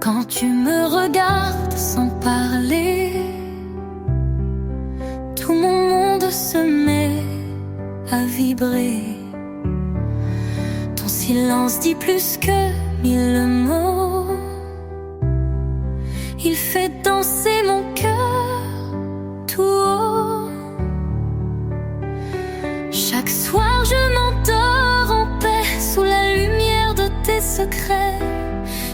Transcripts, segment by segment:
Quand tu me regardes sans parler, tout mon monde se met à vibrer. Ton silence dit plus que 1000 mots. Il fait danser mon cœur tout haut. Chaque soir je m'endors en paix sous la lumière de tes secrets.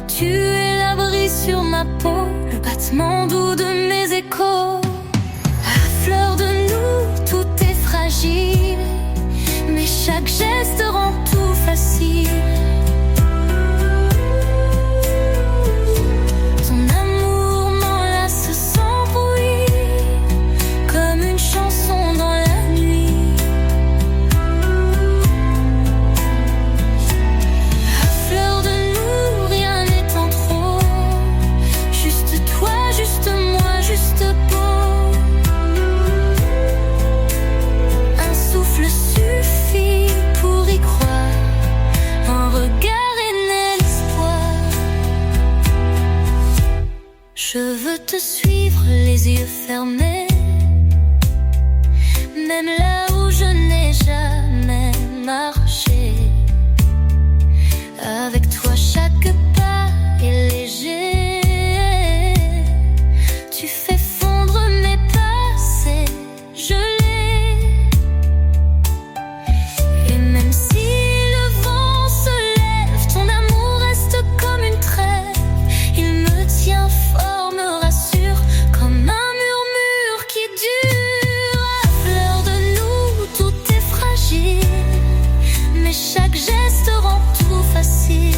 Tu es l'abri sur ma peau, le battement doux de mes échos. À fleur de nous, tout est fragile, mais chaque geste rend tout facile. Ton amour m'enlace sans bruit, comme une chanson dans la nuit. À fleur de nous, rien n'étant trop, juste toi, juste moi, juste beau. Un souffle suffit pour y croire, un regard est né l'espoir. Je veux te suivre les yeux fermés, même là où je n'ai jamais marché. Avec toi chaque pas est léger. Tu fais fondre mes passés gelés. Et même si le vent se lève, ton amour reste comme une trêve. Il me tient fort, me rassure, comme un murmure qui dure. À fleur de nous, tout est fragile, mais chaque geste rend tout facile.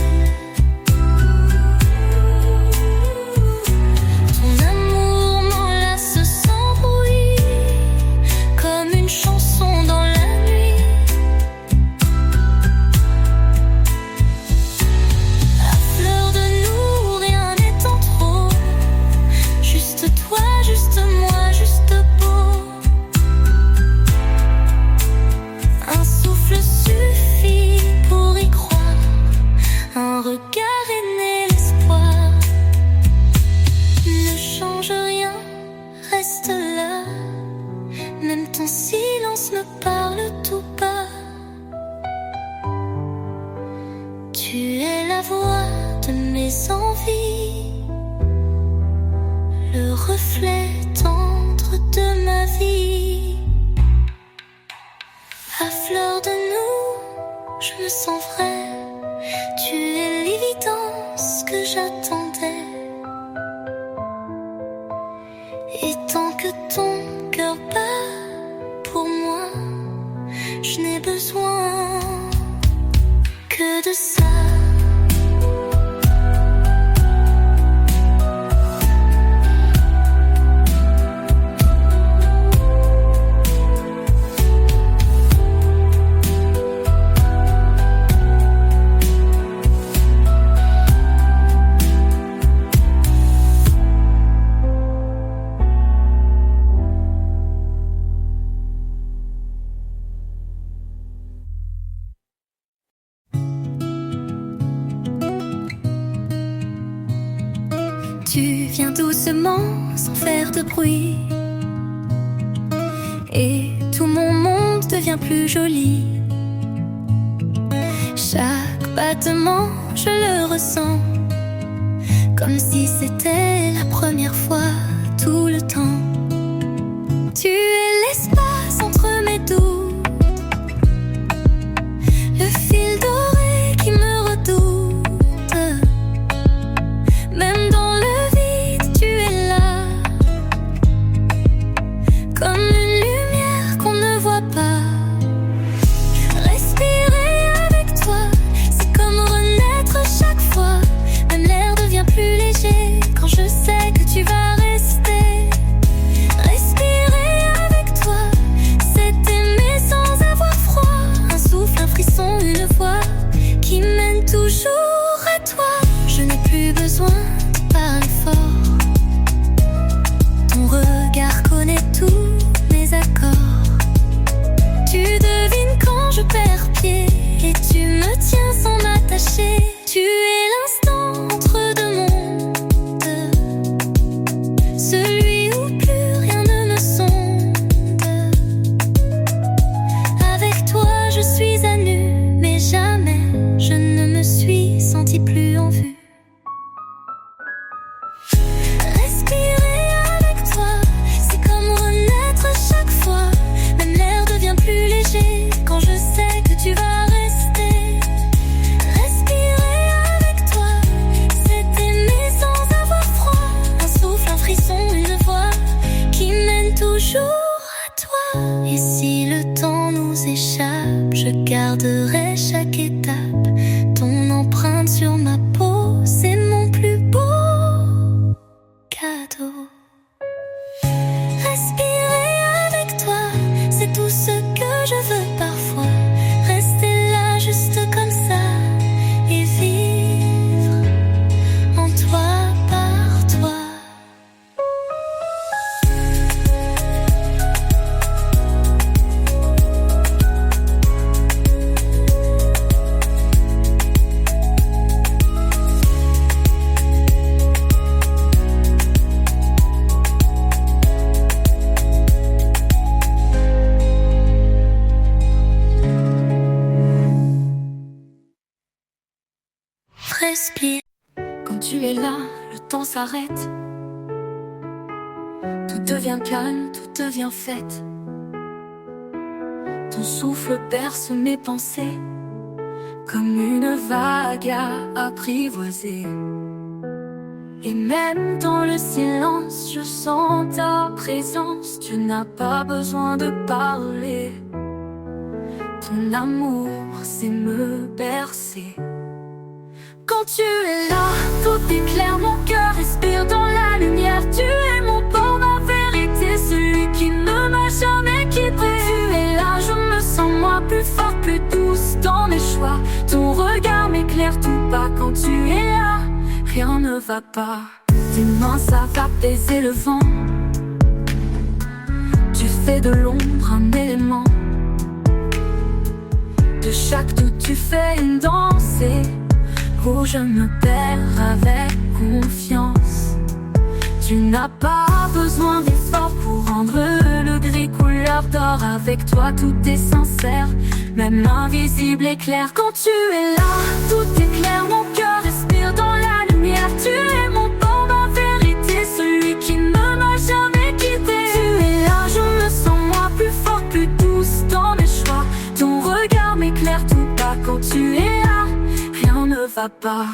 Ton amour m'enlace sans bruit, comme une chanson dans la nuit. À fleur de nous, rien n'étant trop, juste toi, juste moi, juste beau. Un souffle suffit pour y croire, un regard est né l'espoir. Ne change rien, reste là, même ton silence me parle tout bas. Tu es la voix de mes envies, le reflet tendre de ma vie. À fleur de nous, je me sens vrai. Tu es l'évidence que j'attendais. Et tant que ton cœur bat pour moi, je n'ai besoin que de ça. Tu viens doucement sans faire de bruit, et tout mon monde devient plus joli. Chaque battement, je le ressens, comme si c'était la première fois tout le temps. Tu es l'espace entre mes doutes, le fil doré qui me redoute. Même dans le vide, tu es là, comme une lumière qu'on ne voit pas. Respirer avec toi, c'est comme renaître chaque fois. Même l'air devient plus léger quand je sais que tu vas rester. Respirer avec toi, garderai chaque étape. Ton empreinte sur ma peau, c'est mon plus beau cadeau. Respirer avec toi, c'est tout ce que je veux parfois. Rester là juste comme ça et vivre en toi, par toi. Respire. Quand tu es là, le temps s'arrête. Tout devient calme, tout devient fête. Ton souffle berce mes pensées, comme une vague à apprivoiser. Et même dans le silence, je sens ta présence. Tu n'as pas besoin de parler. Ton amour sait me bercer. Quand tu es là, tout est clair, mon cœur respire dans la lumière. Tu es mon port, ma vérité, celui qui ne m'a jamais quitté. Tu es là, je me sens moi plus forte, plus douce dans mes choix. Ton regard m'éclaire tout bas. Quand tu es là, rien ne va pas. Tes mains savent apaiser le vent. Tu fais de l'ombre un élément. De chaque doute tu fais une danse, où je me perds avec confiance. Tu n'as pas besoin d'efforts pour rendre le gris couleur d'or. Avec toi tout est sincère, même l'invisible est clair. Quand tu es là, tout est clair, mon cœur respire dans la lumière. Tu es mon port, ma vérité, celui qui ne m'a jamais quitté. Tu es là, je me sens moi plus forte, plus douce dans mes choix. Ton regard m'éclaire tout bas. Quand tu es là, rien ne va pas.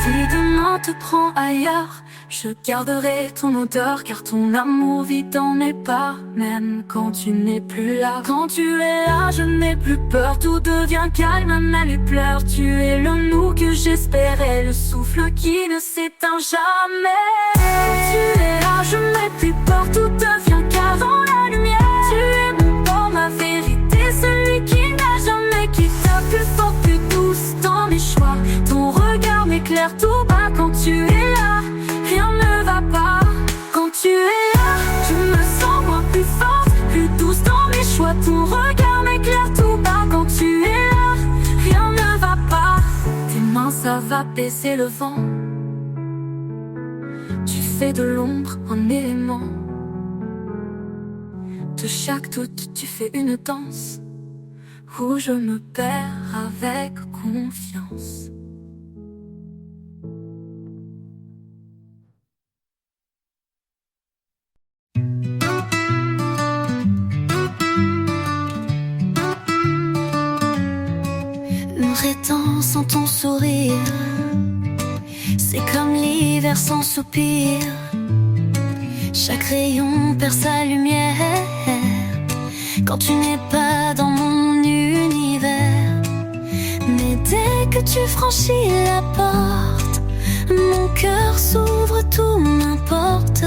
Si demain te prend ailleurs, je garderai ton odeur, car ton amour vit dans mes pas. Même quand tu n'es plus là, quand tu es là, je n'ai plus peur. Tout devient calme, même les pleurs. Tu es le nous que j'espérais, le souffle qui ne s'éteint jamais. Quand tu es là, je n'ai plus peur. Tout devient calme dans la lumière. Tu es mon port, ma vérité, celui qui n'a jamais quitté. Plus fort, plus douce dans mes choix. Ton regard m'éclaire tout bas. Quand tu es là, rien ne va pas. Quand tu es là, je me sens moi plus forte, plus douce dans mes choix. Ton regard m'éclaire tout bas. Quand tu es là, rien ne va pas. Tes mains savent apaiser le vent. Tu fais de l'ombre un élément. De chaque doute tu fais une danse, où je me perds avec confiance. Une rétend sans ton sourire, c'est comme l'hiver sans soupir. Chaque rayon perd sa lumière quand tu n'es pas dans mon univers. Mais dès que tu franchis la porte, mon cœur s'ouvre, tout m'importe.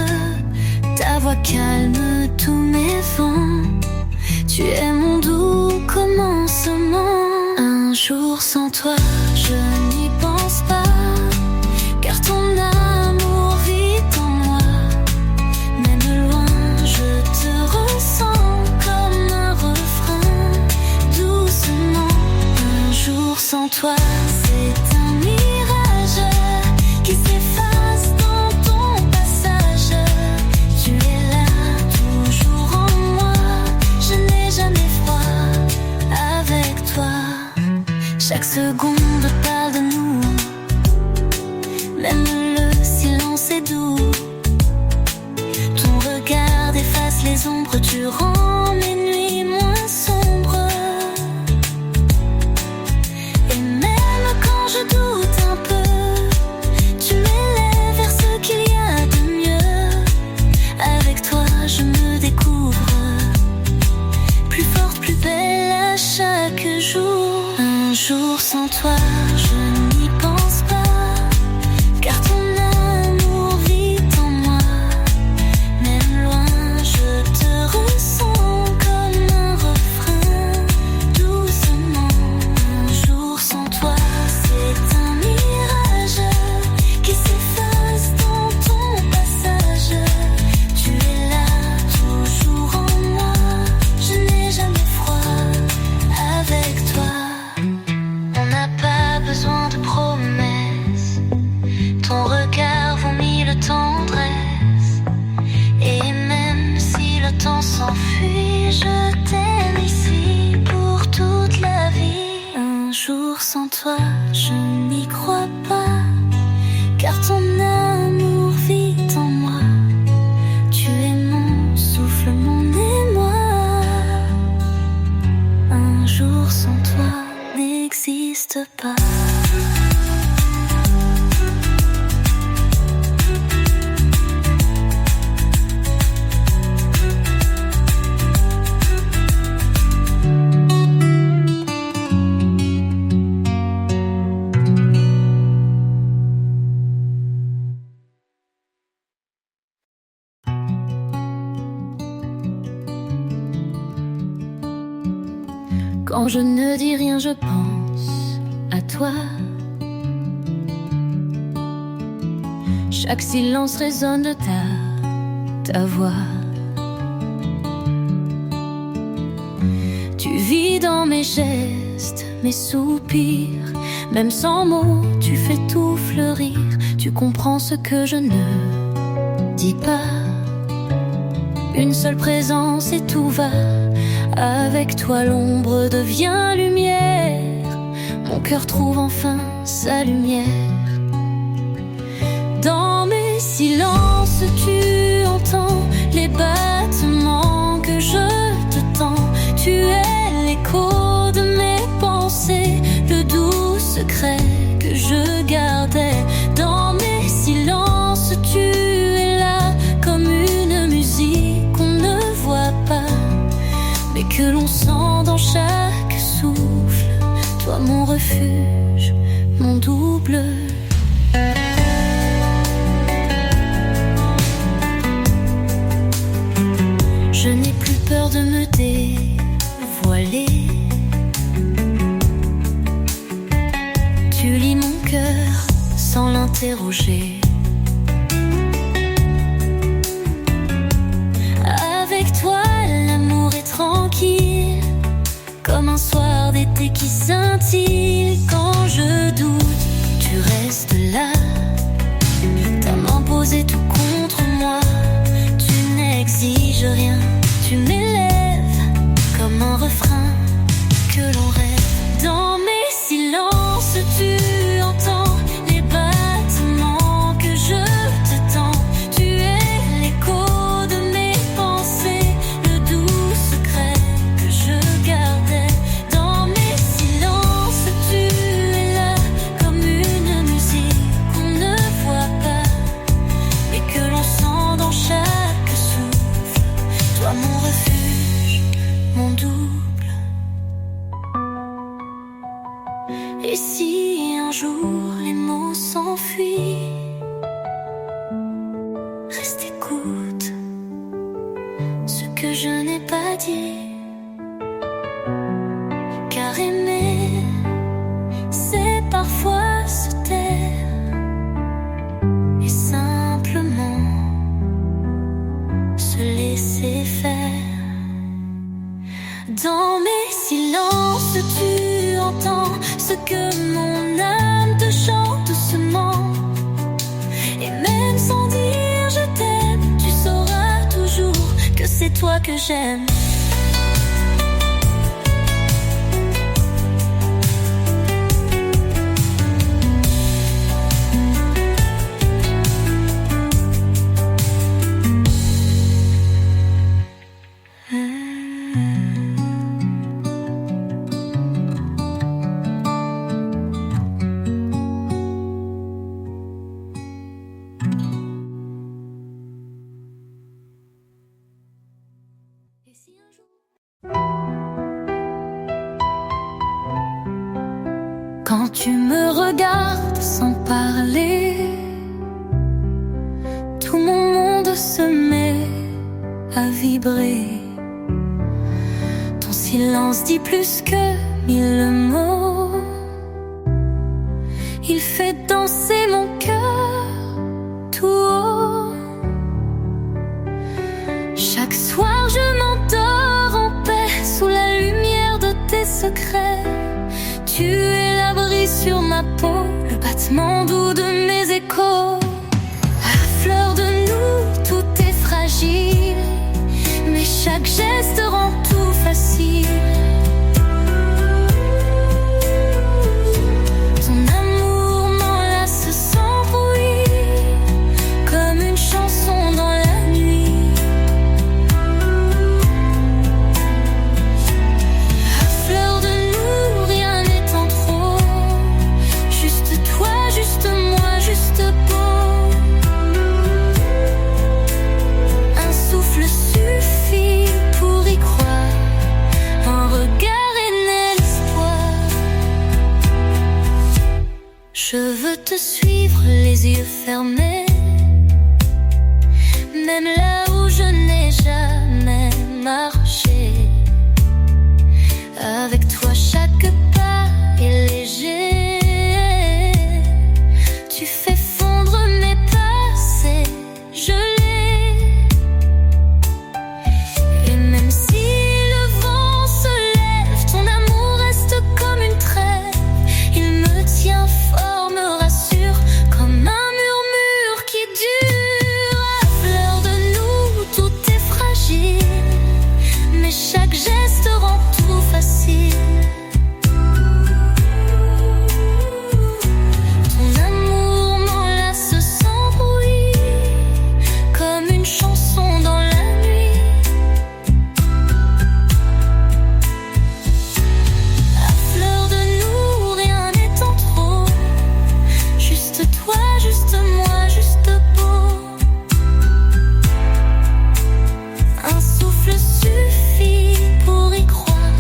Ta voix calme tous mes vents. Tu es mon doux commencement. Un jour sans toi, je n'y pense pas, car ton amour vit en moi. Même loin, je te ressens comme un refrain, doucement. Un jour sans toi, c'est un mirage qui s'efface dans ton passage. Tu es là, toujours en moi. Je n'ai jamais froid avec toi. Chaque seconde parle de nous, même le silence est doux. Ton regard efface les ombres, tu rends mes nuits moins sombres. Et même quand je doute un peu, tu m'élèves vers ce qu'il y a de mieux. toi, je n'y pense pas, car ton amour vit en moi. Même loin, je te ressens comme un refrain, doucement. Un jour sans toi, c'est un mirage qui s'efface dans ton passage. Tu es là, toujours en moi, je n'ai jamais froid avec toi. On n'a pas besoin de promesses, ton regard vaut mille tendresses. Et même si le temps s'enfuit, je t'aime ici pour toute la vie. Un jour sans toi, je n'y crois pas, car ton amour vit en moi. Tu es mon souffle, mon émoi. Un jour sans toi n'existe pas. Quand je ne dis rien, je pense à toi. Chaque silence résonne de ta voix. Tu vis dans mes gestes, mes soupirs. Même sans mots, tu fais tout fleurir. Tu comprends ce que je ne dis pas. Une seule présence et tout va. Avec toi l'ombre devient lumière. Mon cœur trouve enfin sa lumière. Dans mes silences tu entends les battements que je te tends. Tu es l'écho de mes pensées, le doux secret que je gardais. Dans mes silences tu es là comme une musique qu'on ne voit pas, mais que l'on sent dans chaque souffle. Toi mon refuge, mon double. Je n'ai plus peur de me dévoiler. Tu lis mon cœur sans l'interroger. Avec toi l'amour est tranquille, comme un soir d'été qui scintille. Quand je doute, tu restes là, ta main posée tout contre moi. Tu n'exiges rien, tu m'élèves comme un refrain que l'on rêve. Dans mes silences tu entends les battements que je te tends. Tu es l'écho de mes pensées, le doux secret que je gardais. Dans mes silences tu es là comme une musique qu'on ne voit pas, mais que l'on sent dans chaque souffle. Toi mon refuge, mon double. Et si un jour les mots s'enfuient, reste écoute ce que je n'ai pas dit. Car aimer, c'est parfois se taire et simplement se laisser faire. Dans mes silences tu entends ce que mon âme te chante doucement. Et même sans dire je t'aime, tu sauras toujours que c'est toi que j'aime. Quand tu me regardes sans parler, tout mon monde se met à vibrer. Ton silence dit plus que 1000 mots. Il fait danser mon cœur tout haut. Chaque soir je m'endors en paix sous la lumière de tes secrets. Tu es l'abri sur ma peau, le battement doux de mes échos. À fleur de nous, tout est fragile, mais chaque geste rend tout facile. Ton amour m'enlace sans bruit, comme une chanson dans la nuit. À fleur de nous, rien n'étant trop, juste toi, juste moi, juste beau. Un souffle suffit pour y croire, un regard est né l'espoir. Je veux te suivre les yeux fermés, même là où je n'ai jamais marché. Avec toi chaque pas est léger. Tu fais fondre mes passés gelés. Et même si le vent se lève, ton amour reste comme une trêve. Il me tient fort, me rassure, comme un murmure qui dure. À fleur de nous, tout est fragile, mais chaque geste rend tout facile. Ton amour m'enlace sans bruit, comme une chanson dans la nuit. À fleur de nous, rien n'étant trop, juste toi, juste moi, juste beau. Un souffle suffit pour y croire,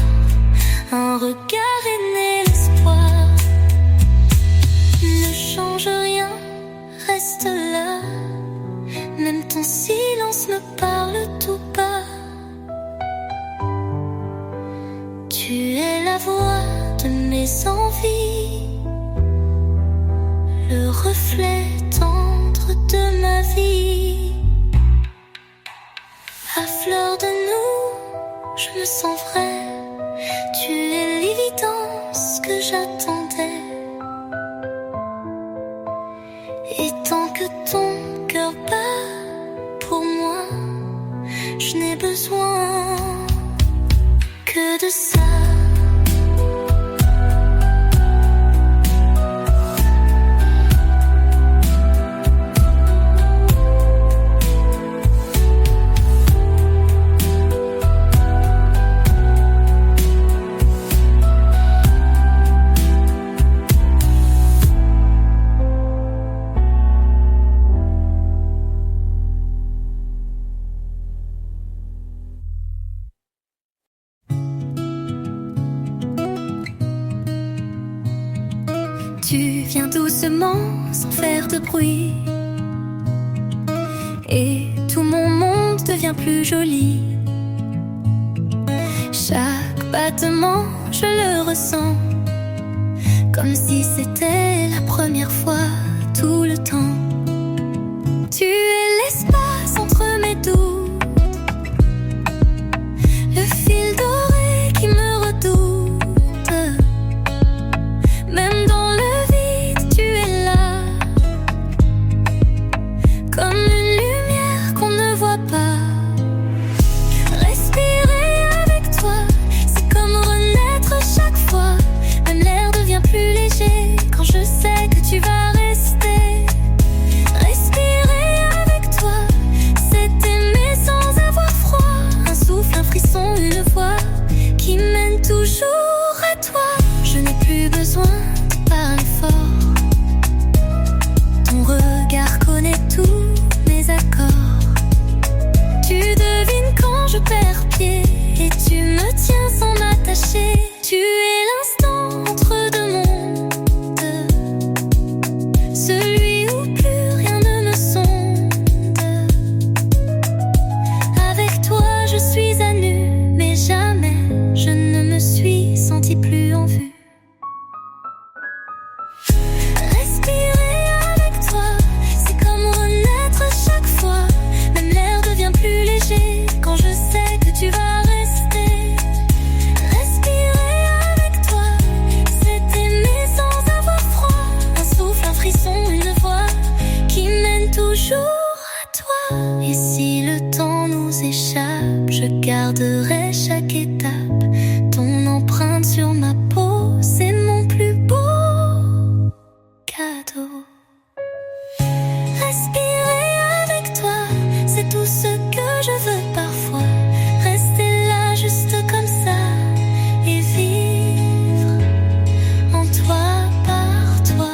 un regard est né l'espoir. Ne change rien, reste là, même ton silence me parle tout bas. Tu es la voix de mes envies, le reflet tendre de ma vie. À fleur de nous, je me sens vrai. Tu es l'évidence que j'attendais. Et tant que ton cœur bat pour moi, je n'ai besoin que de ça. Tu viens doucement sans faire de bruit, et tout mon monde devient plus joli. Chaque battement, je le ressens, comme si c'était la première fois tout le temps. Tu es l'espace entre mes doutes, le fil doré qui me redoute. Même dans le vide, tu es là, comme une lumière qu'on ne voit pas. Respirer avec toi, c'est comme renaître chaque fois. Même l'air devient plus léger quand je sais que tu vas rester. Je garderai chaque étape, ton empreinte sur ma peau, c'est mon plus beau cadeau. Respirer avec toi, c'est tout ce que je veux parfois. Rester là juste comme ça et vivre en toi, par toi.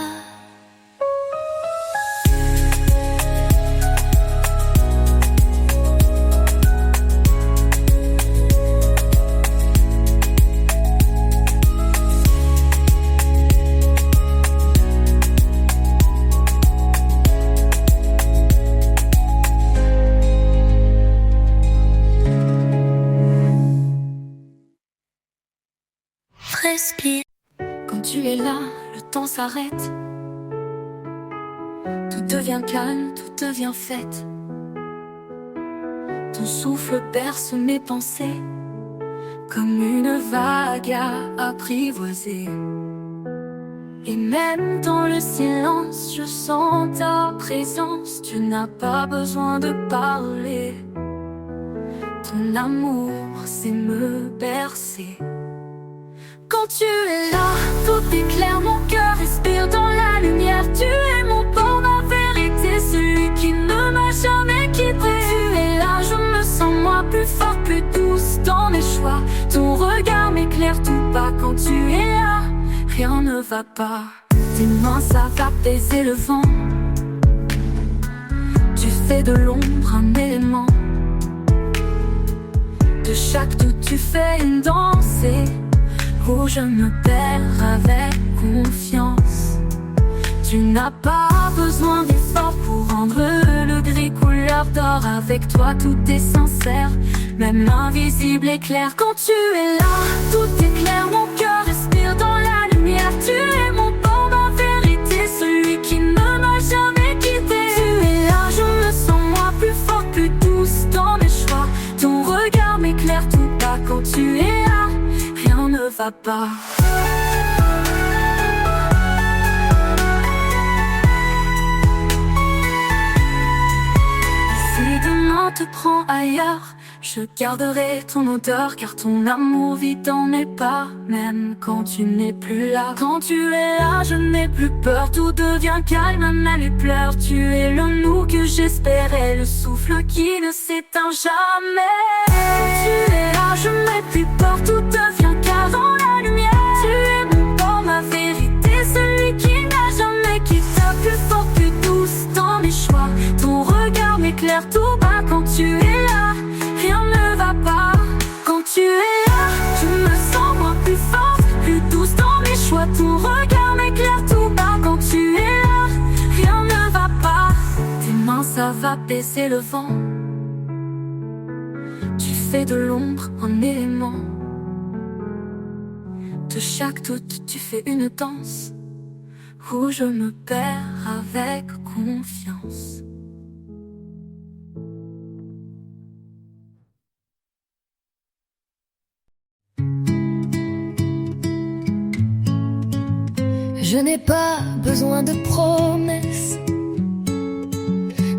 Respire. Quand tu es là, le temps s'arrête. Tout devient calme, tout devient fête. Ton souffle berce mes pensées, comme une vague à apprivoiser. Et même dans le silence, je sens ta présence. Tu n'as pas besoin de parler. Ton amour, c'est me bercer. Quand tu es là, tout est clair, mon cœur respire dans la lumière. Tu es mon port, ma vérité, celui qui ne m'a jamais quitté. Tu es là, je me sens moi plus forte, plus douce dans mes choix. Ton regard m'éclaire tout bas quand tu es là, rien ne va pas. Tes mains savent apaiser le vent. Tu fais de l'ombre un élément. De chaque doute tu fais une danse où je me perds avec confiance. Tu n'as pas besoin d'efforts pour rendre le gris couleur d'or. Avec toi tout est sincère, même invisible et clair. Quand tu es là, tout est clair, mon cœur respire dans la lumière. Tu es mon port, ma vérité, celui qui ne m'a jamais quitté. Tu es là, je me sens moi plus forte, plus douce dans mes choix. Ton regard m'éclaire tout bas quand tu es là, rien ne va pas. Si demain te prend ailleurs, je garderai ton odeur, car ton amour vit dans mes pas, même quand tu n'es plus là. Quand tu es là, je n'ai plus peur, tout devient calme, même les pleurs. Tu es le nous que j'espérais, le souffle qui ne s'éteint jamais. Quand tu es là, je n'ai plus peur, tout devient calme dans la lumière. Tu es mon port, ma vérité, celui qui n'a jamais quitté. Plus fort, plus douce dans mes choix. Ton regard m'éclaire tout bas quand tu es là, rien ne va pas. Quand tu es là, je me sens moi plus forte, plus douce dans mes choix. Ton regard m'éclaire tout bas quand tu es là, rien ne va pas. Tes mains savent apaiser le vent. Tu fais de l'ombre un élément. De chaque doute tu fais une danse où je me perds avec confiance. Je n'ai pas besoin de promesses,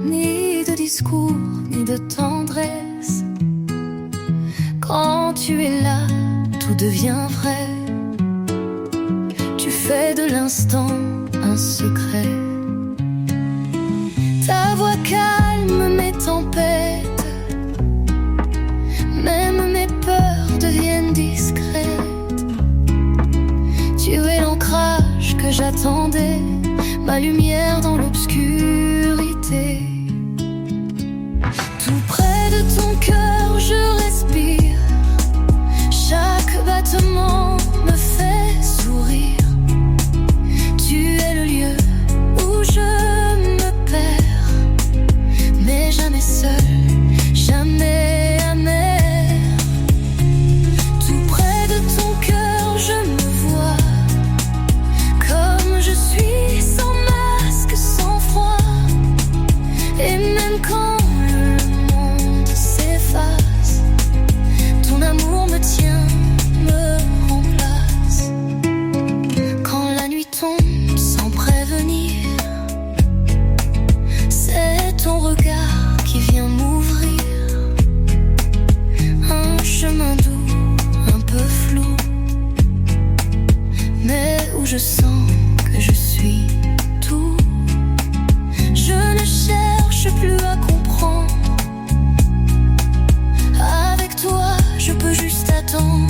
ni de discours, ni de tendresse. Quand tu es là, tout devient vrai. Tu fais de l'instant un secret. Ta voix calme mes tempêtes, même mes peurs deviennent discrètes. Tu es l'ancrage que j'attendais, ma lumière dans l'obscurité. Tout près de ton cœur je respire, chaque battement me fait sourire. Tu es le lieu où je me perds, mais jamais seul, jamais amer. Tout près de ton cœur je me vois, comme je suis, sans masque, sans je sens que je suis tout. Je ne cherche plus à comprendre. Avec toi, je peux juste attendre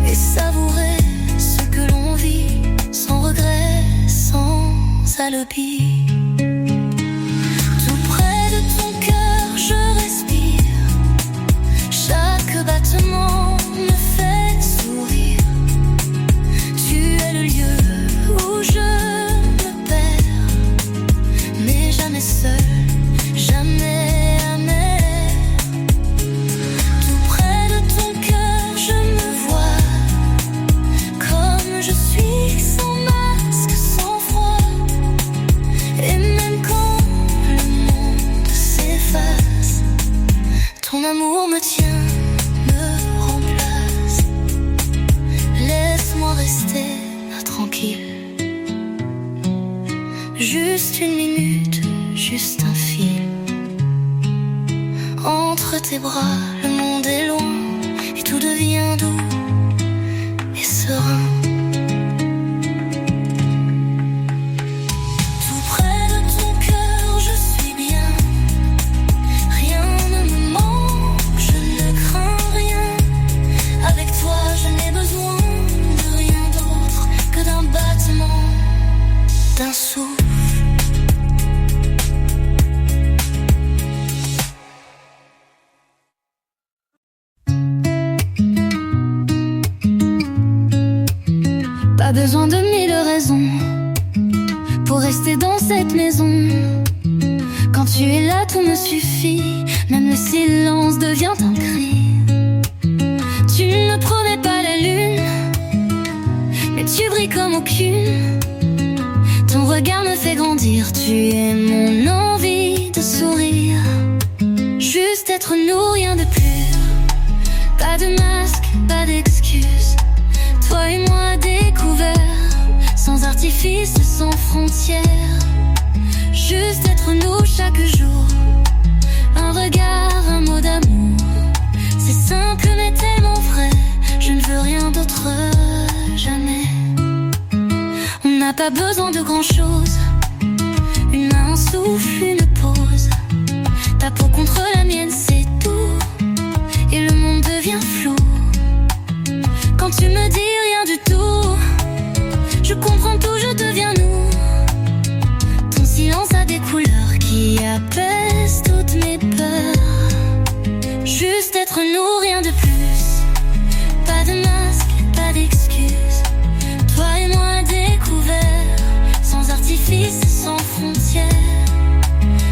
et savourer ce que l'on vit, sans regret, sans alobie. Tout près de ton cœur, je respire. Chaque battement me fait sourire. Tu es le lieu où je me perds, mais jamais seul, jamais amer. Tout près de ton cœur, je me vois comme je suis, sans masque, sans froid. Et même quand le monde s'efface, ton amour me tient, me remplace. Laisse-moi rester tranquille. Juste une minute, juste un fil. Entre tes bras, le monde est loin et tout devient doux et serein. Tout près de ton cœur, je suis bien. Rien ne me manque, je ne crains rien. Avec toi, je n'ai besoin de rien d'autre que d'un battement, d'un souffle. Pas besoin de mille raisons pour rester dans cette maison. Quand tu es là, tout me suffit. Même le silence devient un cri. Tu ne promets pas la lune, mais tu brilles comme aucune. Ton regard me fait grandir. Tu es mon envie de sourire. Juste être nous, rien de plus. Pas de masque, pas d'excuses. Toi et moi découverts, sans artifice, sans frontières. Juste être nous chaque jour. Un regard, un mot d'amour. C'est simple mais tellement vrai. Je ne veux rien d'autre, jamais. On n'a pas besoin de grand chose. Une main, un souffle, une pause. Ta peau contre la mienne, c'est tout. Et le monde devient flou. Quand tu me dis rien du tout, je comprends tout, je deviens nous. Ton silence a des couleurs qui apaisent toutes mes peurs. Juste être nous, rien de plus. Pas de masque, pas d'excuses. Toi et moi découverts, sans artifice, sans frontières.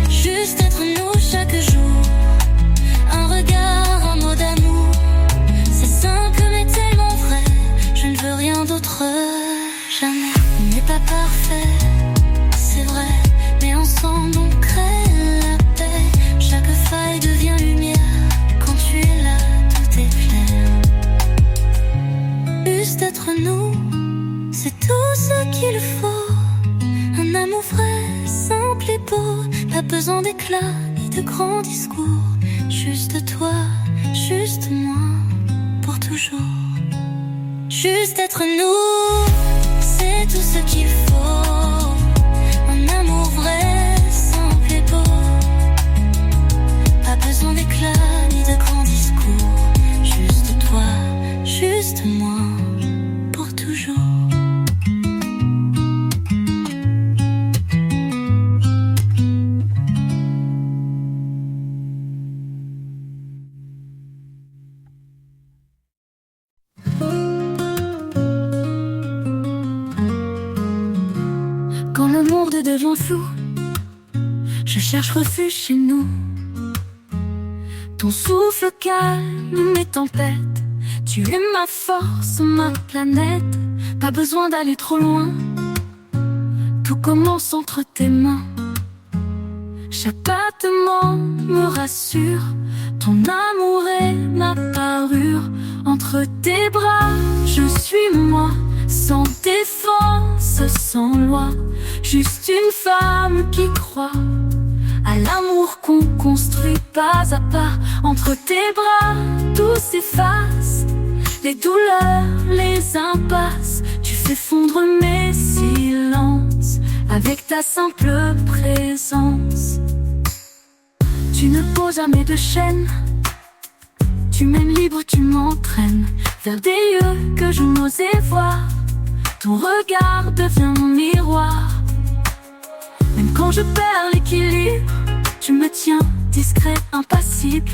Juste être nous chaque jour. Un regard, un mot d'amour. C'est simple mais tellement vrai. Je ne veux rien d'autre, jamais. On n'est pas parfait, c'est vrai, mais ensemble on crée la paix. Chaque faille devient lumière. Quand tu es là, tout est clair. Juste être nous, c'est tout ce qu'il faut. Un amour vrai, simple et beau. Pas besoin d'éclat ni de grands discours. Juste toi, juste moi, pour toujours. Juste être nous, c'est tout ce qu'il faut. Un amour vrai, simple et beau. Pas besoin d'éclat ni de grands discours. Juste toi, juste moi, pour toujours. Quand le monde devient flou, je cherche refuge chez nous. Ton souffle calme mes tempêtes. Tu es ma force, ma planète. Pas besoin d'aller trop loin. Tout commence entre tes mains. Chaque battement me rassure. Ton amour est ma parure. Entre tes bras, je suis moi. Sans défense, sans loi. Juste une femme qui croit à l'amour qu'on construit pas à pas. Entre tes bras, tout s'efface. les douleurs, les impasses. Tu fais fondre mes silences avec ta simple présence. Tu ne poses jamais de chaîne, tu mènes libre, tu m'entraînes vers des lieux que je n'osais voir. Ton regard devient mon miroir. Même quand je perds l'équilibre, tu me tiens discret, impassible.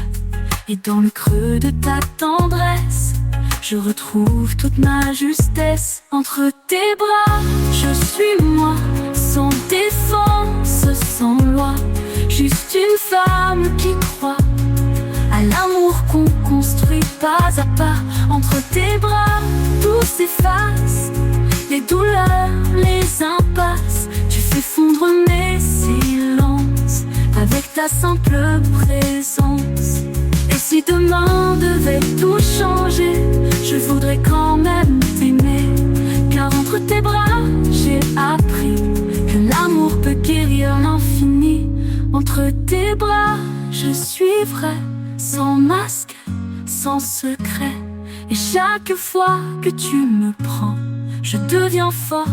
Et dans le creux de ta tendresse, je retrouve toute ma justesse. Entre tes bras, je suis moi, sans défense, sans loi. Juste une femme qui croit à l'amour qu'on construit pas à pas. Entre tes bras, tout s'efface, les douleurs, les impasses. Tu fais fondre mes silences avec ta simple présence. Et si demain devait tout changer, je voudrais quand même t'aimer. Car entre tes bras, j'ai appris que l'amour peut guérir l'infini. Entre tes bras, je suis vrai, sans masque, sans secret. Et chaque fois que tu me prends, je deviens forte,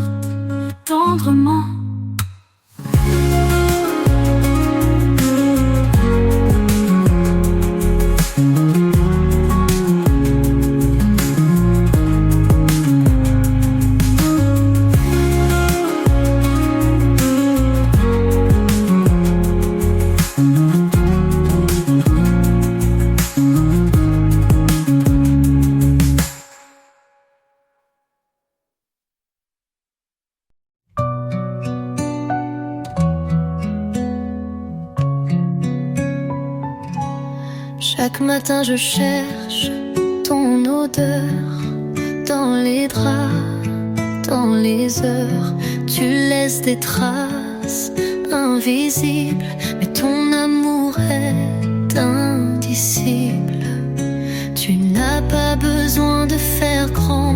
tendrement. Chaque matin je cherche ton odeur dans les draps, dans les heures. Tu laisses des traces invisibles, mais ton amour est indicible. Tu n'as pas besoin de faire grand,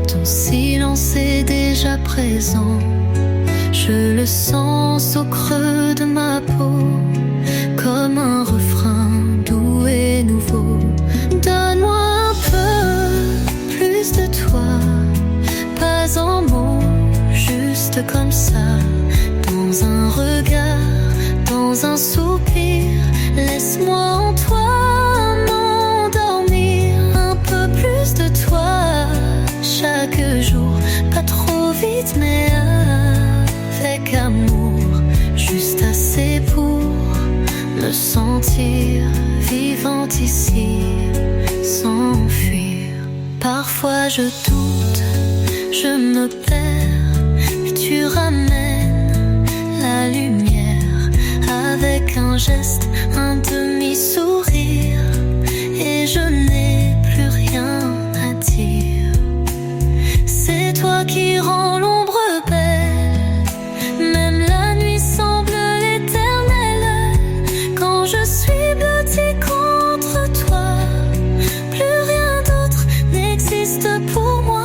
ton silence est déjà présent. Je le sens au creux de ma peau, comme un refrain doux et nouveau. Donne-moi un peu plus de toi, pas un mot, juste comme ça. Dans un regard, dans un soupir, laisse-moi en toi m'endormir. Un peu plus de toi, chaque jour, pas trop vite mais avec amour, juste assez pour me sentir vivante ici, sans fuir. Parfois je doute, je me perds, mais tu ramènes la lumière avec un geste, un demi-sourire, et je n'ai plus rien à dire. C'est toi qui rends l'ombre belle, même la nuit semble l'éternelle. Quand je suis blottie contre toi, plus rien d'autre n'existe pour moi.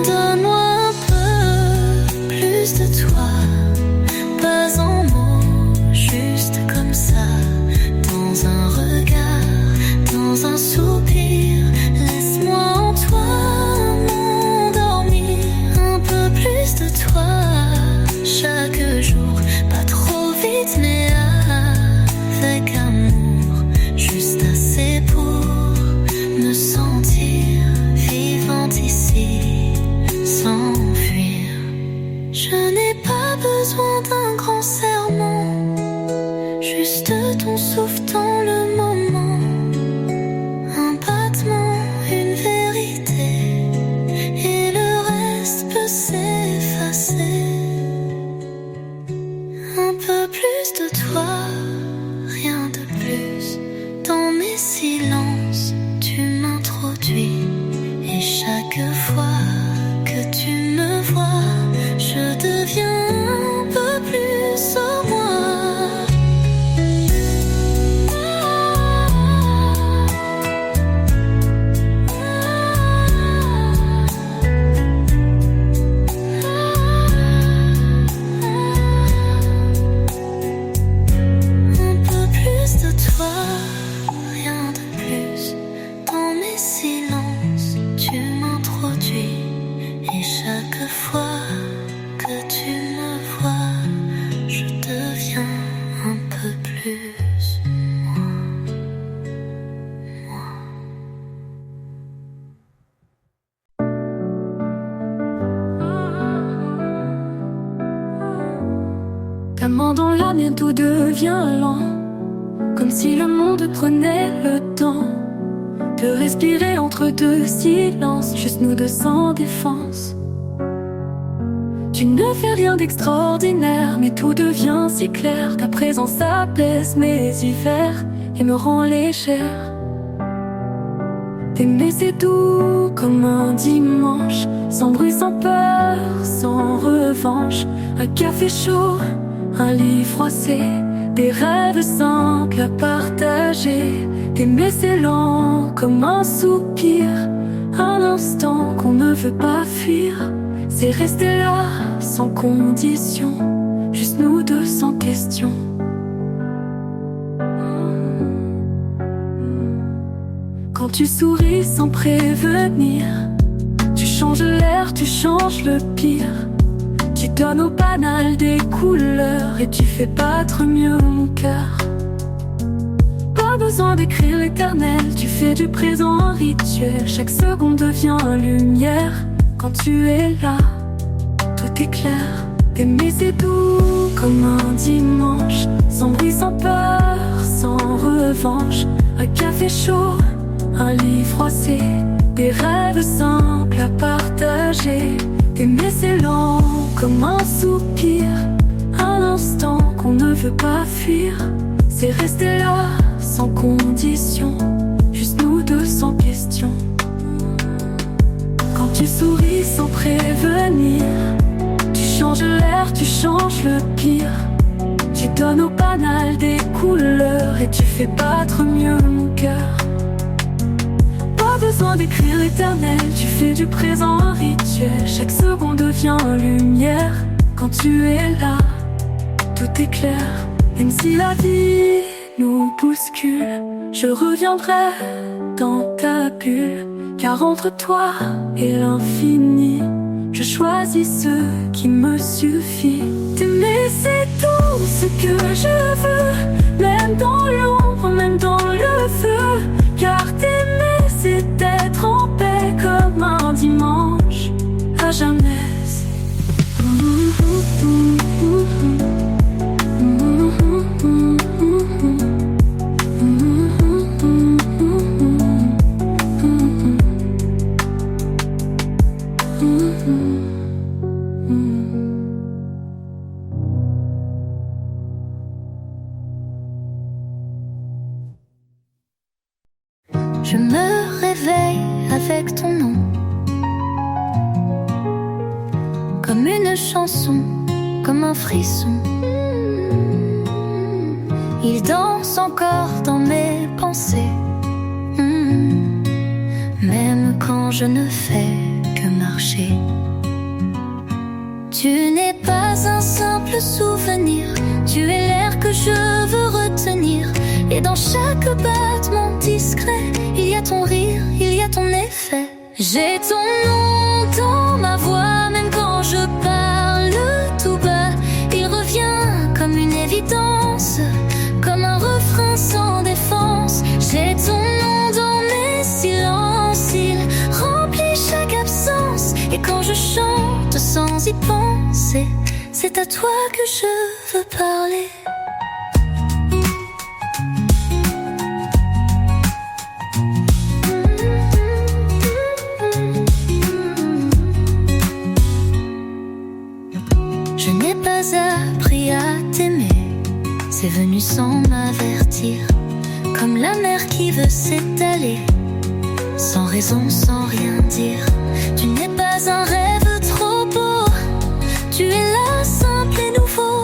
Donne-moi un peu plus de toi, pas un mot, juste comme ça. Dans un regard, dans un soupir, laisse-moi en toi m'endormir. Un peu plus de toi, chaque jour, pas trop vite mais avec amour, juste assez pour me sentir vivante ici, sans fuir. Je n'ai pas besoin d'un grand sermon, juste ton souffle dans le moment. Un battement, une vérité, et le reste peut s'effacer. Un peu plus de toi, rien de plus. Dans mes silences, tu m'introduis, et chaque fois que tu me vois, je deviens un peu plus en moi. Un peu plus de toi, rien de plus. Seulement dans la mienne tout devient lent, comme si le monde prenait le temps de respirer entre deux silences, juste nous deux sans défense. Tu ne fais rien d'extraordinaire, mais tout devient si clair. Ta présence apaise mes hivers et me rend légère. T'aimer c'est doux comme un dimanche, sans bruit, sans peur, sans revanche. Un café chaud, un lit froissé, des rêves simples à partager. T'aimer c'est lent comme un soupir, un instant qu'on ne veut pas fuir. C'est rester là sans condition, juste nous deux sans question. Quand tu souris sans prévenir, tu changes l'air, tu changes le pire. Tu donnes au banal des couleurs et tu fais battre mieux mon cœur. Pas besoin d'écrire l'éternel, tu fais du présent un rituel. Chaque seconde devient lumière quand tu es là, tout est clair. T'aimer c'est doux comme un dimanche, sans bruit, sans peur, sans revanche. Un café chaud, un lit froissé, des rêves simples à partager. T'aimer c'est lent comme un soupir, un instant qu'on ne veut pas fuir. C'est rester là sans condition, juste nous deux sans question. Quand tu souris sans prévenir, tu changes l'air, tu changes le pire. Tu donnes au banal des couleurs et tu fais battre mieux mon cœur. Pas besoin d'écrire l'éternel, tu fais du présent un rituel. Chaque seconde devient lumière quand tu es là, tout est clair. Même si la vie nous bouscule, je reviendrai dans ta bulle. Car entre toi et l'infini, je choisis ce qui me suffit. T'aimer c'est tout ce que je veux, même dans l'ombre, même dans le feu. Car t'aimer c'est être en paix comme un dimanche à jamais. Je me réveille avec ton nom, comme une chanson, comme un frisson. Il danse encore dans mes pensées, même quand je ne fais que marcher. Tu n'es pas un simple souvenir, tu es l'air que je veux retenir. Et dans chaque battement discret, il y a ton rire, il y a ton effet. J'ai ton nom dans ma voix, même quand je parle tout bas. Il revient comme une évidence, comme un refrain sans défense. J'ai ton nom dans mes silences, il remplit chaque absence. Et quand je chante sans y penser, c'est à toi que je veux parler. Je n'ai pas appris à t'aimer, c'est venu sans m'avertir. Comme la mer qui veut s'étaler, sans raison, sans rien dire. Tu n'es pas un rêve trop beau, tu es là simple et nouveau.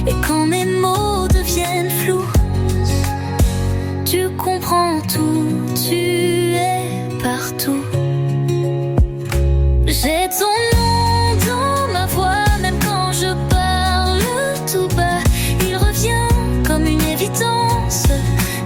Et quand mes mots deviennent flous, tu comprends tout, tu es partout. J'ai ton nom dans ma voix, même quand je parle tout bas. Il revient comme une évidence,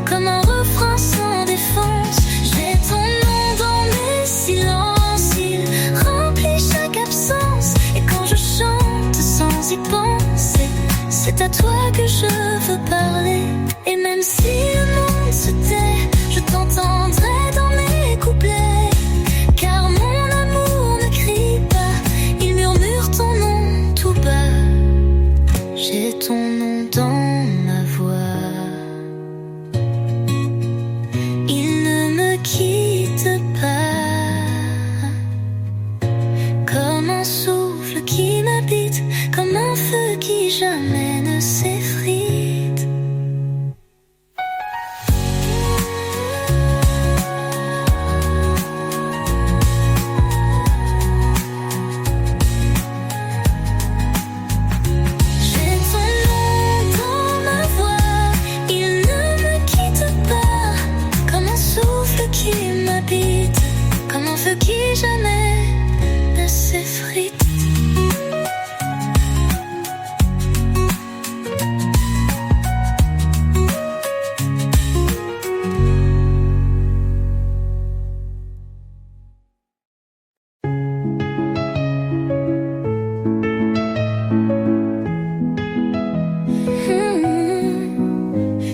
comme un refrain sans défense. J'ai ton nom dans mes silences, il remplit chaque absence. Et quand je chante sans y penser, c'est à toi que je veux parler. Et même si le monde se tait, je t'entendrai dans mes couplets. Car mon amour ne crie pas, il murmure ton nom tout bas. J'ai ton nom quitte pas, comme un souffle qui m'habite, comme un feu qui jamais ne s'effrite. J'ai ton nom dans ma voix, il ne me quitte pas, comme un souffle qui m'habite, comme un feu qui jamais ne s'effrite.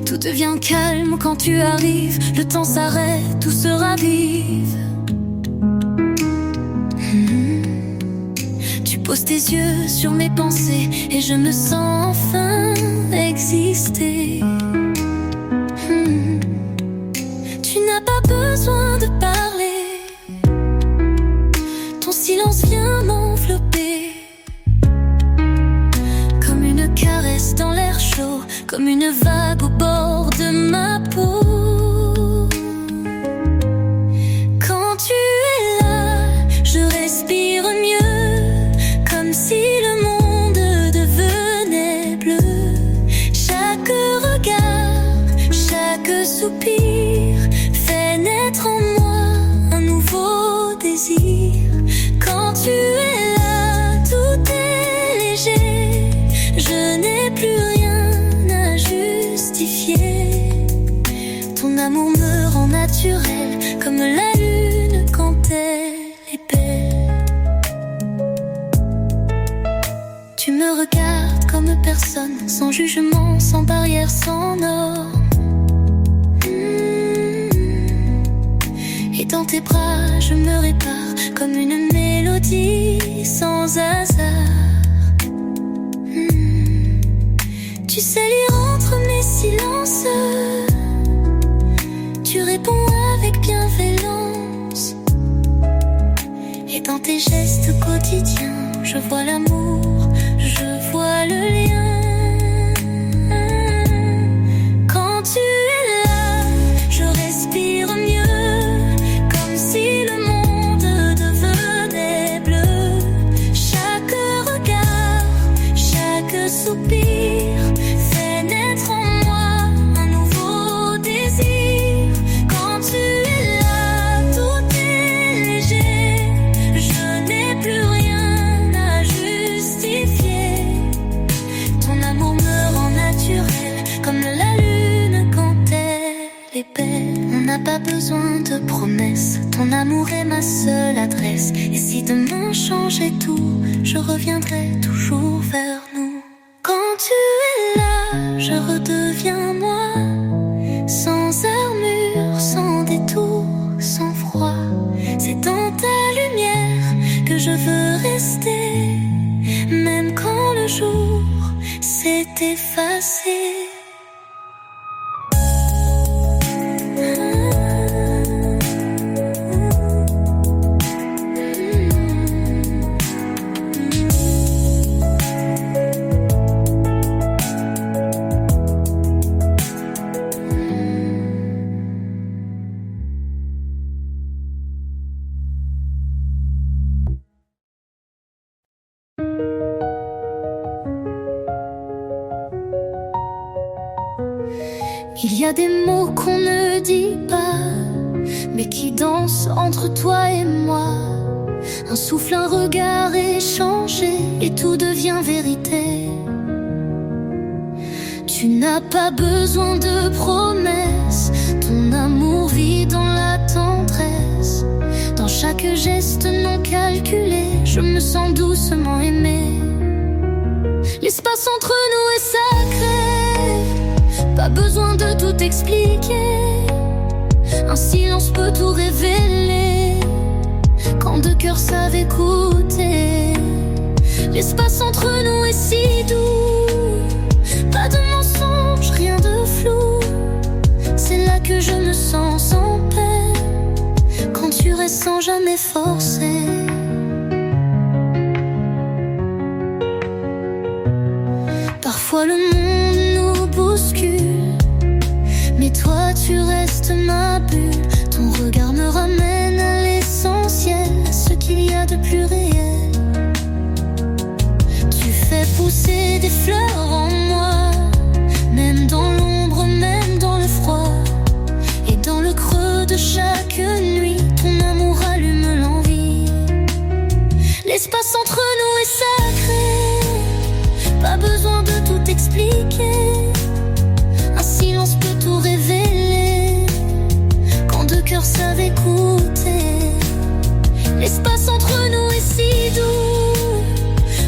Tout devient calme quand tu arrives, le temps s'arrête, tout se ravive. Tu poses tes yeux sur mes pensées et je me sens enfin exister. Tu n'as pas besoin de parler, ton silence vient m'envelopper, comme une caresse dans l'air chaud, comme une vague au bord de ma peau. Quand tu es là, je respire mieux, comme si le monde devenait bleu. Chaque regard, chaque soupir fait naître en moi un nouveau désir. Quand tu es là, tout est léger, je n'ai plus rien à justifier. Ton amour me rend naturel, comme la lune quand elle est belle. Tu me regardes comme personne, sans jugement, sans barrière, sans normes. Et dans tes bras, je me répare, comme une mélodie sans hasard. Tu sais lire entre mes silences, tu réponds avec bienveillance. Et dans tes gestes quotidiens, je vois l'amour, je vois le lien. Quand tu es là, je respire mieux, comme si le monde devenait bleu. Chaque regard, chaque soupir fait naître en moi un nouveau désir. Quand tu es là, tout est léger, je n'ai plus rien à justifier. Ton amour me rend naturel, comme la lune quand elle est belle. On n'a pas besoin de promesses, ton amour est ma seule adresse. Et si demain changeait tout, je reviendrai toujours vers nous. Quand tu es là, je redeviens moi, sans armure, sans détour, sans froid. C'est dans ta lumière que je veux rester, même quand le jour s'est effacé. Il y a des mots qu'on ne dit pas, mais qui dansent entre toi et moi. Un souffle, un regard échangé, et tout devient vérité. Tu n'as pas besoin de promesses, ton amour vit dans la tendresse. Dans chaque geste non calculé, je me sens doucement aimée. L'espace entre nous est sacré, pas besoin de tout expliquer. Un silence peut tout révéler, quand deux cœurs savent écouter. L'espace entre nous est si doux, pas de mensonge, rien de flou. C'est là que je me sens en paix. sans jamais forcer. Parfois le monde nous bouscule, mais toi tu restes ma bulle. Ton regard me ramène à l'essentiel, à ce qu'il y a de plus réel. Tu fais pousser des fleurs en moi, même dans l'ombre, même dans le froid. Et dans le creux de chaque nuit, ton amour allume l'envie. L'espace entre nous est sacré, pas besoin de tout expliquer. Un silence peut tout révéler, quand deux cœurs savent écouter. L'espace entre nous est si doux,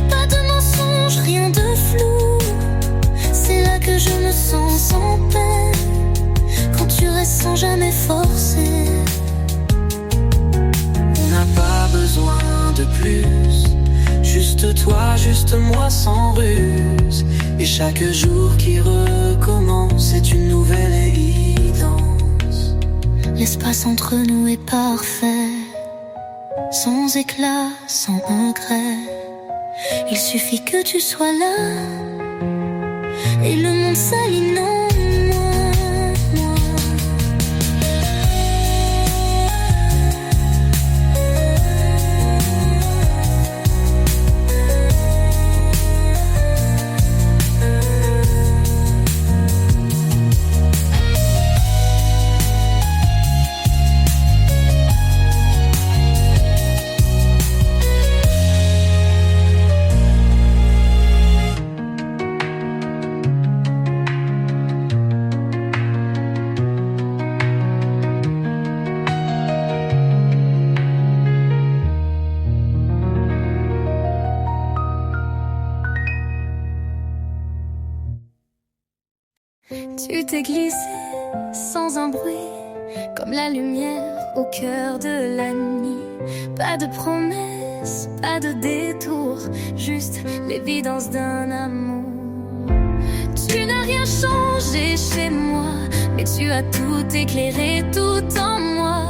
pas de mensonges, rien de flou. C'est là que je me sens sans peine, quand tu restes sans jamais forcer. On n'a pas besoin de plus, juste toi, juste moi sans ruse. Et chaque jour qui recommence est une nouvelle évidence. L'espace entre nous est parfait, sans éclat, sans regret. Il suffit que tu sois là, et le monde s'aligne en moi. Tu t'es glissé sans un bruit, comme la lumière au cœur de la nuit. Pas de promesses, pas de détour, juste l'évidence d'un amour. Tu n'as rien changé chez moi, mais tu as tout éclairé, tout en moi.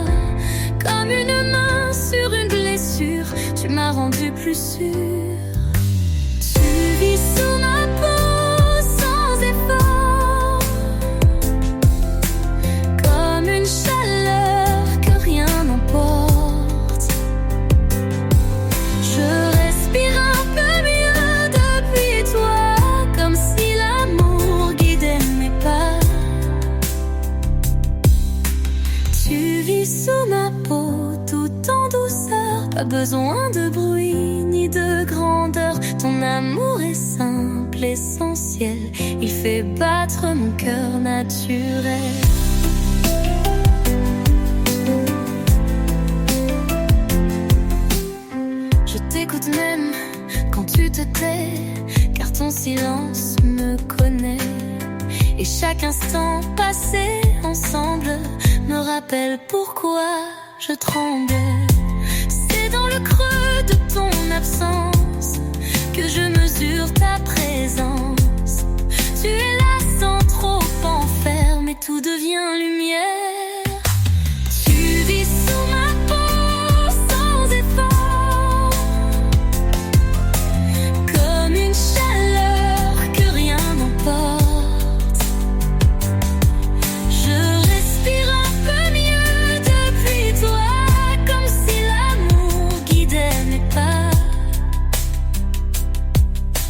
Comme une main sur une blessure, tu m'as rendu plus sûre. Tu vis sous ma peau sans effort, comme une chaleur que rien n'emporte. Je respire un peu mieux depuis toi, comme si l'amour guidait mes pas. Tu vis sous ma peau tout en douceur, pas besoin de bruit ni de grandeur. Ton amour est simple, essentiel, il fait battre mon cœur naturel. Je t'écoute même quand tu te tais, car ton silence me connaît. Et chaque instant passé ensemble me rappelle pourquoi je tremble. C'est dans le creux de ton absence que je mesure ta présence. Tu es là sans trop en faire, mais tout devient lumière. Tu vis sous ma peau sans effort, comme une chaleur que rien n'emporte. Je respire un peu mieux depuis toi, comme si l'amour guidait mes pas.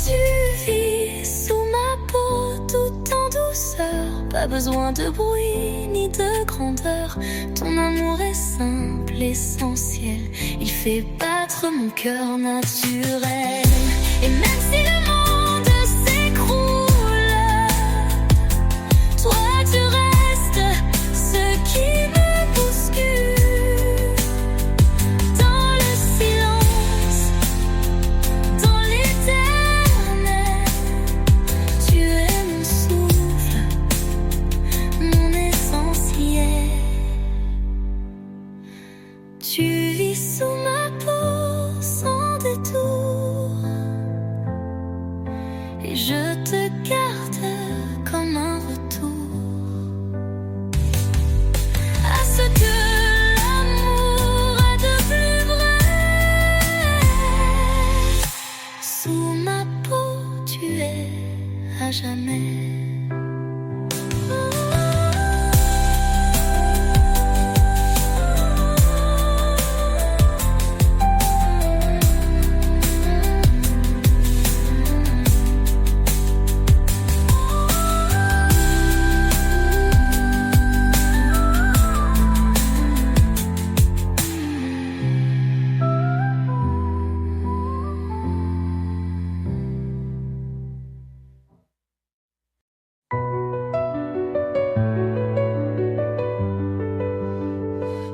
Tu vis sous ma peau tout en douceur, pas besoin de bruit ni de grandeur. Ton amour est simple, essentiel, il fait battre mon cœur naturel. Et même si le monde s'écroule, toi tu restes ce qui me bouscule. Dans le silence, dans l'éternel, tu es mon souffle, mon essentiel. Tu vis sous ma peau sans détour,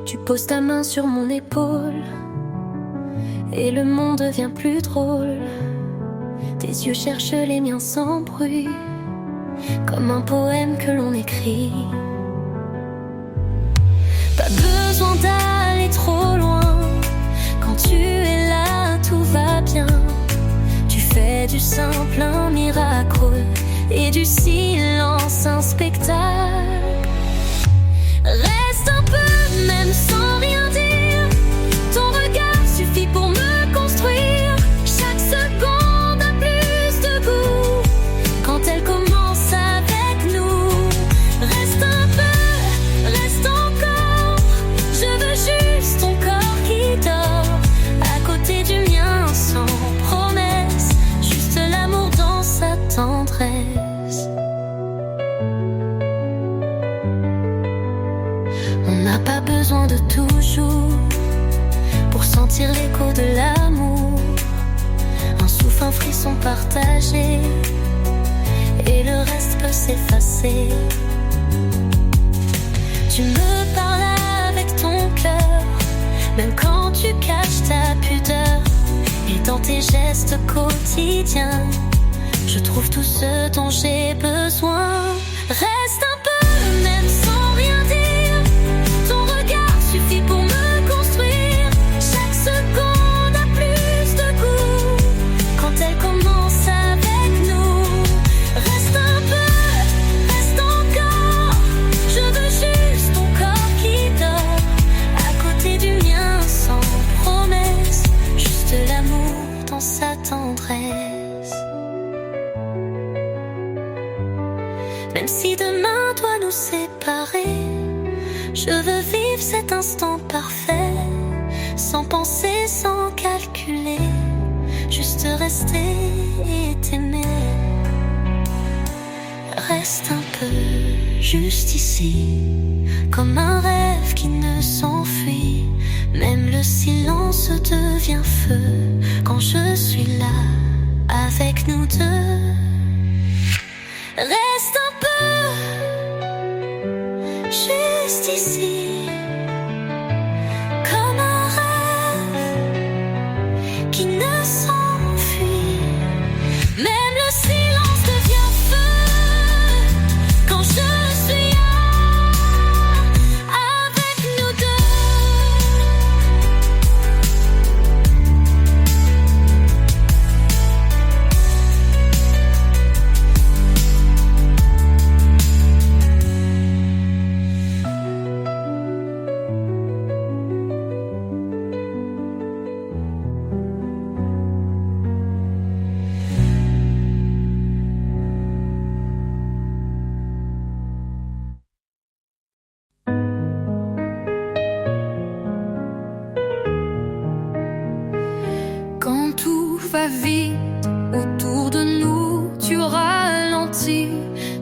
Tu poses ta main sur mon épaule et le monde devient plus drôle. Tes yeux cherchent les miens sans bruit, comme un poème que l'on écrit. Pas besoin d'aller trop loin, quand tu es là tout va bien. Tu fais du simple un miracle et du silence un spectacle. Reste un peu même sans rien dire, ton regard suffit pour me construire. Chaque seconde a plus de goût quand elle commence avec nous. Reste un peu, reste encore, je veux juste ton corps qui dort à côté du mien sans promesse, juste l'amour dans sa tendresse. On n'a pas besoin de toujours pour sentir l'écho de l'amour. Un souffle, un frisson partagé et le reste peut s'effacer. Tu me parles avec ton cœur, même quand tu caches ta pudeur. Et dans tes gestes quotidiens, je trouve tout ce dont j'ai besoin. Reste un peu, même sans rien dire, ton regard suffit pour me construire. Chaque seconde a plus de goût quand elle commence avec nous. Reste un peu, reste encore, je veux juste ton corps qui dort à côté du mien sans promesse, juste l'amour dans sa tendresse. Même si demain doit nous séparer, je veux vivre cet instant parfait, sans penser, sans calculer, juste rester et t'aimer. Reste un peu, juste ici, comme un rêve qui ne s'enfuit. Même le silence devient feu quand je suis là avec nous deux. Reste un peu, juste ici, comme un rêve qui ne s'enfuit. Même le silence devient feu quand je suis là avec nous deux. Quand tout va vite autour de nous, tu ralentis,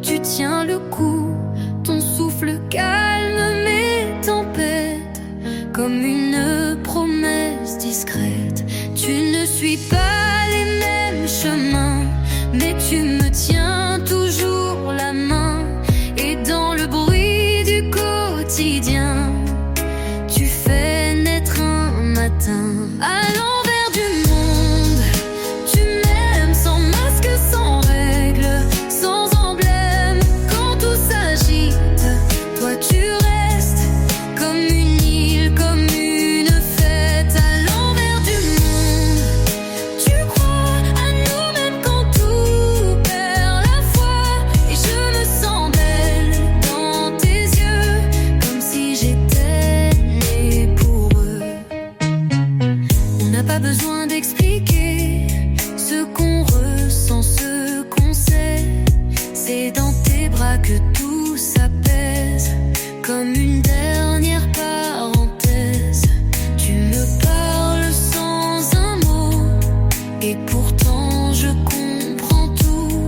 tu tiens le coup. Ton souffle calme mes tempêtes, comme une promesse discrète. Tu ne suis pas les mêmes chemins, mais tu me tiens toujours la main. Et dans le bruit du quotidien, tu fais naître un matin. À l'envers du monde, tu m'aimes sans masque, sans règle, sans emblème. Quand tout s'agite, toi tu restes comme une île, comme une fête. À l'envers du monde, tu crois à nous même quand tout perd la foi. Et je me sens belle dans tes yeux, comme si j'étais née pour eux. On n'a pas besoin d'expliquer ce qu'on ressent, ce qu'on sait. C'est dans tes bras que tout s'apaise, comme une dernière parenthèse. Tu me parles sans un mot, et pourtant je comprends tout.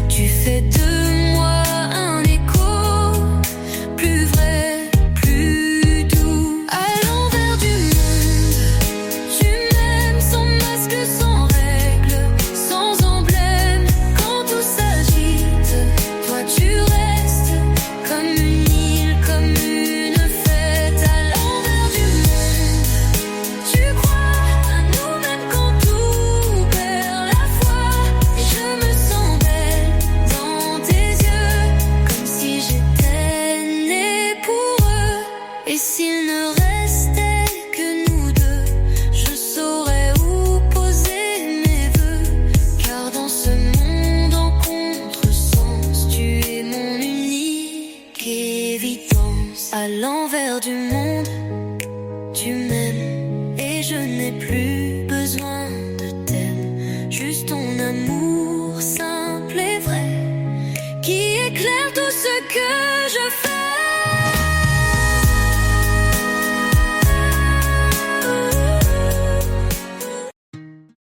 Tu fais de moi un écho, plus vrai, plus doux. À l'envers du monde, tu m'aimes sans masque, sans règle, sans emblème. Quand tout s'agite, toi tu restes comme une île, comme une Et s'il ne restait que nous deux, je saurais où poser mes vœux. Car dans ce monde en contresens, tu es mon unique évidence. À l'envers du monde, tu m'aimes et je n'ai plus besoin de thème. Juste ton amour simple et vrai qui éclaire tout ce que je fais.